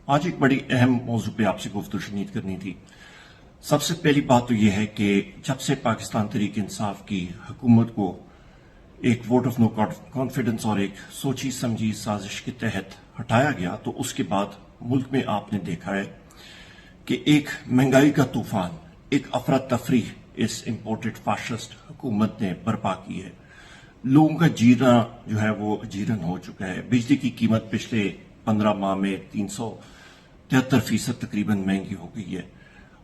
آج ایک بڑی اہم موضوع پہ آپ سے گفتگو شنید کرنی تھی۔ سب سے پہلی بات تو یہ ہے کہ جب سے پاکستان تحریک انصاف کی حکومت کو ایک ووٹ آف نو کانفیڈنس اور ایک سوچی سمجھی سازش کے تحت ہٹایا گیا تو اس کے بعد ملک میں آپ نے دیکھا ہے کہ ایک مہنگائی کا طوفان، ایک افراتفری اس امپورٹڈ فاشسٹ حکومت نے برپا کی ہے۔ لوگوں کا جینا جو ہے وہ جیرن ہو چکا ہے۔ بجلی کی قیمت پچھلے 15 ماہ میں 373% تقریباً مہنگی ہو گئی ہے،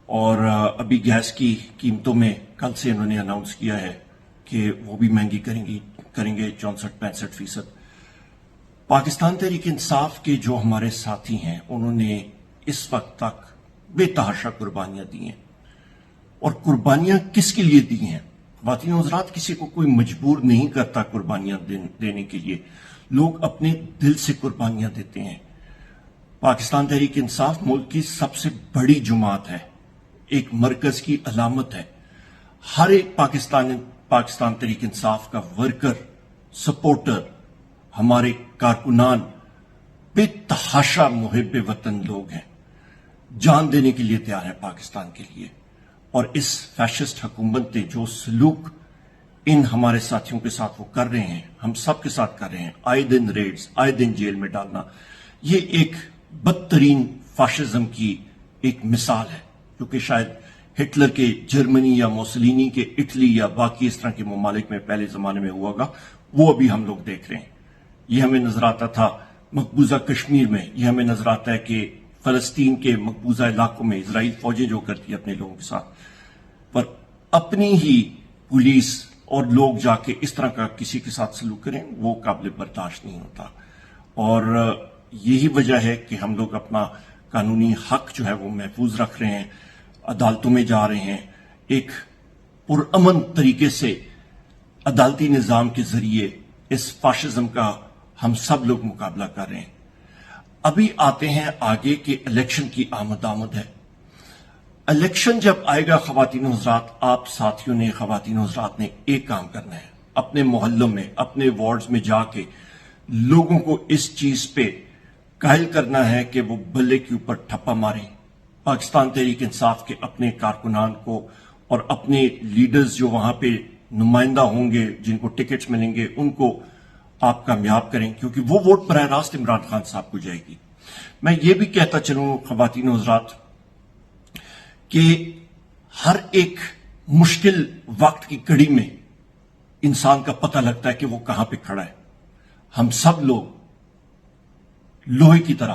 اور ابھی گیس کی قیمتوں میں کل سے انہوں نے اناؤنس کیا ہے کہ وہ بھی مہنگی کریں گے 64-65%۔ پاکستان تحریک انصاف کے جو ہمارے ساتھی ہیں انہوں نے اس وقت تک بے تحاشا قربانیاں دی ہیں، اور قربانیاں کس کے لیے دی ہیں؟ خواتین و حضرات، کسی کو کوئی مجبور نہیں کرتا قربانیاں دینے کے لیے، لوگ اپنے دل سے قربانیاں دیتے ہیں۔ پاکستان تحریک انصاف ملک کی سب سے بڑی جماعت ہے، ایک مرکز کی علامت ہے۔ ہر ایک پاکستان تحریک انصاف کا ورکر، سپورٹر، ہمارے کارکنان بے تحاشا محب وطن لوگ ہیں، جان دینے کے لیے تیار ہے پاکستان کے لیے۔ اور اس فیشسٹ حکومت نے جو سلوک ان ہمارے ساتھیوں کے ساتھ وہ کر رہے ہیں، ہم سب کے ساتھ کر رہے ہیں، آئے دن ریڈز، آئے دن جیل میں ڈالنا، یہ ایک بدترین فاشزم کی ایک مثال ہے، جو کہ شاید ہٹلر کے جرمنی یا موسولینی کے اٹلی یا باقی اس طرح کے ممالک میں پہلے زمانے میں ہوا گا، وہ ابھی ہم لوگ دیکھ رہے ہیں۔ یہ ہمیں نظر آتا تھا مقبوضہ کشمیر میں، یہ ہمیں نظر آتا ہے کہ فلسطین کے مقبوضہ علاقوں میں اسرائیل فوجیں جو کرتی ہیں اپنے لوگوں کے ساتھ، پر اپنی ہی پولیس اور لوگ جا کے اس طرح کا کسی کے ساتھ سلوک کریں، وہ قابل برداشت نہیں ہوتا۔ اور یہی وجہ ہے کہ ہم لوگ اپنا قانونی حق جو ہے وہ محفوظ رکھ رہے ہیں، عدالتوں میں جا رہے ہیں، ایک پرامن طریقے سے عدالتی نظام کے ذریعے اس فاشزم کا ہم سب لوگ مقابلہ کر رہے ہیں۔ ابھی آتے ہیں آگے کہ الیکشن کی آمد ہے۔ الیکشن جب آئے گا خواتین و حضرات، آپ ساتھیوں نے، خواتین و حضرات نے ایک کام کرنا ہے، اپنے محلوں میں، اپنے وارڈز میں جا کے لوگوں کو اس چیز پہ قائل کرنا ہے کہ وہ بلے کے اوپر ٹھپا ماریں۔ پاکستان تحریک انصاف کے اپنے کارکنان کو اور اپنے لیڈرز جو وہاں پہ نمائندہ ہوں گے، جن کو ٹکٹس ملیں گے، ان کو آپ کامیاب کریں، کیونکہ وہ ووٹ براہ راست عمران خان صاحب کو جائے گی۔ میں یہ بھی کہتا چلوں خواتین و حضرات کہ ہر ایک مشکل وقت کی کڑی میں انسان کا پتہ لگتا ہے کہ وہ کہاں پہ کھڑا ہے۔ ہم سب لوگ لوہے کی طرح،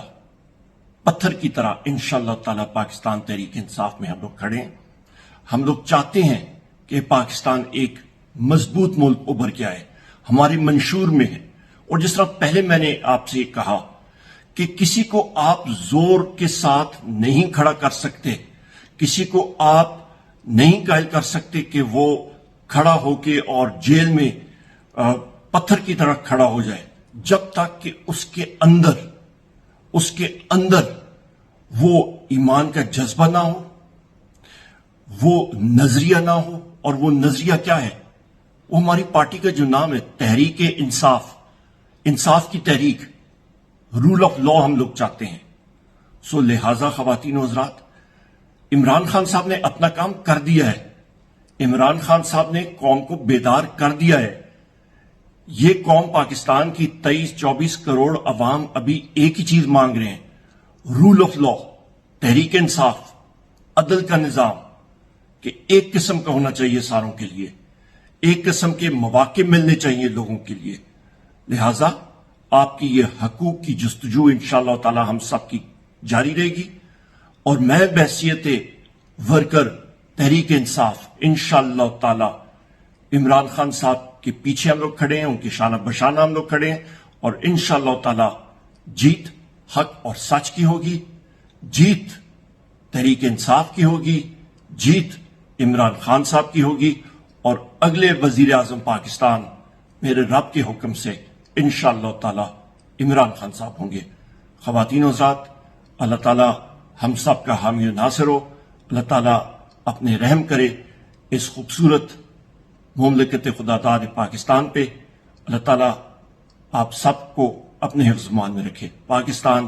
پتھر کی طرح انشاءاللہ تعالی پاکستان تحریک انصاف میں ہم لوگ کھڑے ہیں۔ ہم لوگ چاہتے ہیں کہ پاکستان ایک مضبوط ملک ابھر کے آئے، ہمارے منشور میں ہے۔ اور جس طرح پہلے میں نے آپ سے کہا کہ کسی کو آپ زور کے ساتھ نہیں کھڑا کر سکتے، کسی کو آپ نہیں قائل کر سکتے کہ وہ کھڑا ہو کے اور جیل میں پتھر کی طرح کھڑا ہو جائے، جب تک کہ اس کے اندر وہ ایمان کا جذبہ نہ ہو، وہ نظریہ نہ ہو۔ اور وہ نظریہ کیا ہے؟ وہ ہماری پارٹی کا جو نام ہے، تحریک انصاف، انصاف کی تحریک، رول آف لا ہم لوگ چاہتے ہیں۔ سو لہٰذا خواتین و حضرات، عمران خان صاحب نے اپنا کام کر دیا ہے، عمران خان صاحب نے قوم کو بیدار کر دیا ہے۔ یہ قوم پاکستان کی 23-24 کروڑ عوام ابھی ایک ہی چیز مانگ رہے ہیں، role of law, Tehreek Insaf, عدل کا نظام، کہ ایک قسم کا ہونا چاہیے ساروں کے لیے، ایک قسم کے مواقع ملنے چاہیے لوگوں کے لیے۔ لہٰذا آپ کی یہ حقوق کی جستجو انشاءاللہ تعالی ہم سب کی جاری رہے گی، اور میں بحیثیت ورکر تحریک انصاف انشاءاللہ تعالی عمران خان صاحب کے پیچھے ہم لوگ کھڑے ہیں، ان کے شانہ بشانہ ہم لوگ کھڑے ہیں، اور انشاءاللہ تعالی جیت حق اور سچ کی ہوگی، جیت تحریک انصاف کی ہوگی، جیت عمران خان صاحب کی ہوگی، اور اگلے وزیر اعظم پاکستان میرے رب کے حکم سے انشاءاللہ تعالی عمران خان صاحب ہوں گے۔ خواتین و حضرات، اللہ تعالی ہم سب کا حامی و ناصر ہو، اللہ تعالی اپنے رحم کرے اس خوبصورت مملکت خدا داد پاکستان پہ۔ اللہ تعالی آپ سب کو اپنے حفظ مان میں رکھے۔ پاکستان